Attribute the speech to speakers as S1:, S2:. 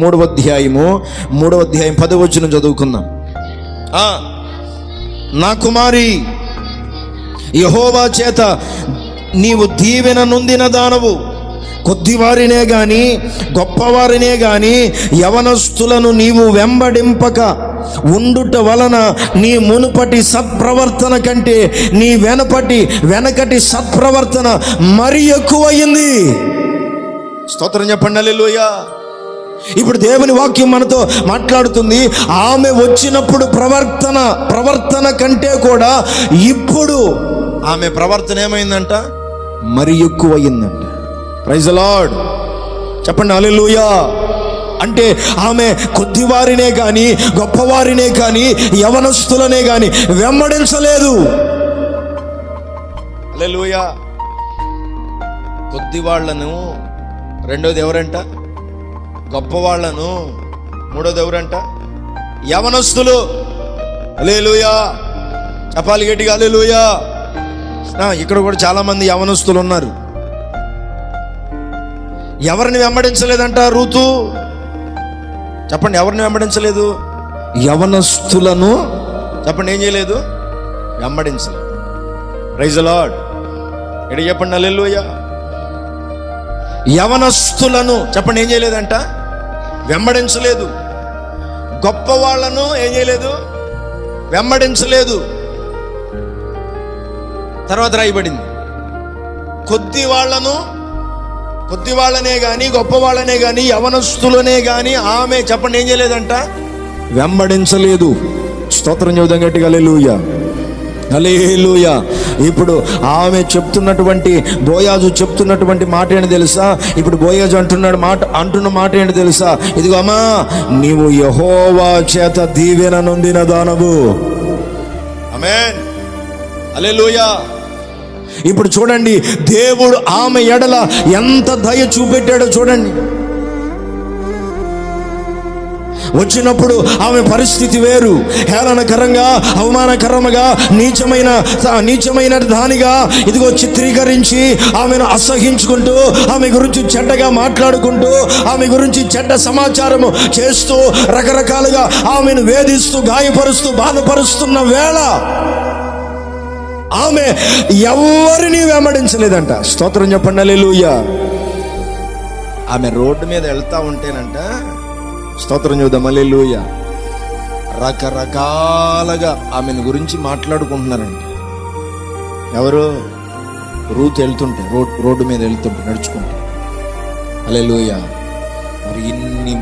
S1: మూడవ అధ్యాయం 10వ వచనం చదువుకుందాం. నా కుమారి, యెహోవా చేత నీవు దీవెన నొందిన దానవు. కొద్దివారినే గాని గొప్పవారినే గాని యవనస్తులను నీవు వెంబడింపక ఉండుట వలన నీ మునుపటి సత్ప్రవర్తన కంటే నీ వెనకటి సత్ప్రవర్తన మరి ఎక్కువయింది. స్తోత్రం చెప్పండి, హల్లెలూయా. ఇప్పుడు దేవుని వాక్యం మనతో మాట్లాడుతుంది. ఆమె వచ్చినప్పుడు ప్రవర్తన కంటే కూడా ఇప్పుడు ఆమె ప్రవర్తన ఏమైందంట? మరి ఎక్కువ అయిందంట. ప్రైజ్ ది లార్డ్ చెప్పండి, హల్లెలూయా. అంటే ఆమె కొద్దివారినే కానీ గొప్పవారినే కానీ యవనస్తులనే కానీ వెంబడించలేదు. హల్లెలూయా. కొద్దివాళ్లను, రెండోది ఎవరంట? గొప్పవాళ్లను, మూడోది ఎవరంట? యవనస్తులు. హల్లెలూయా చెప్పాలి గట్టిగా, హల్లెలూయా. ఇక్కడ కూడా చాలా మంది యవనస్తులు ఉన్నారు. ఎవరిని వెంబడించలేదంట రూతు? చెప్పండి, ఎవరిని వెంబడించలేదు? యవనస్తులను చెప్పండి, ఏం చేయలేదు? వెంబడించలేదు. ప్రైజ్ ది లార్డ్ ఎడి చెప్పండి, హల్లెలూయా. యవనస్తులను చెప్పండి, ఏం చేయలేదంట? వెంబడించలేదు. గొప్ప వాళ్ళను ఏం చేయలేదు? వెంబడించలేదు. తర్వాత రాయబడింది, కొద్దివాళ్ళనే కానీ గొప్ప వాళ్ళనే కానీ యవనస్తులనే కానీ ఆమె చెప్పండి ఏం చేయలేదంట? వెంబడించలేదు. స్తోత్రం చెబుదాం గట్టిగా, హల్లెలూయా, హల్లెలూయా. ఇప్పుడు ఆమె చెప్తున్నటువంటి, బోయాజు చెప్తున్నటువంటి మాట ఏంటి తెలుసా? ఇప్పుడు బోయాజు అంటున్న మాట ఏంటి తెలుసా? ఇదిగో అమ్మా, నీవు యెహోవా చేత దీవెన నొందిన దానవు. ఆమేన్, హల్లెలూయా. ఇప్పుడు చూడండి, దేవుడు ఆమె ఎడల ఎంత దయ చూపెట్టాడో చూడండి. వచ్చినప్పుడు ఆమె పరిస్థితి వేరు. హేళనకరంగా, అవమానకరంగా, నీచమైన దానిగా ఇదిగో చిత్రీకరించి ఆమెను అసహించుకుంటూ, ఆమె గురించి చెడ్డగా మాట్లాడుకుంటూ, ఆమె గురించి చెడ్డ సమాచారము చేస్తూ, రకరకాలుగా ఆమెను వేధిస్తూ, గాయపరుస్తూ, బాధపరుస్తున్న వేళ ఆమె ఎవరిని వెంబడించలేదంట. స్తోత్రం చెప్పండి, హల్లెలూయా. ఆమె రోడ్డు మీద వెళ్తా ఉంటేనంట, స్తోత్రం చూద్దాం, హల్లెలూయా, రకరకాలుగా ఆమెను గురించి మాట్లాడుకుంటున్నారంట. ఎవరు? రూతు వెళ్తుంటే, రోడ్డు మీద వెళ్తుంటే, నడుచుకుంటే. హల్లెలూయా. మరి ఇన్ని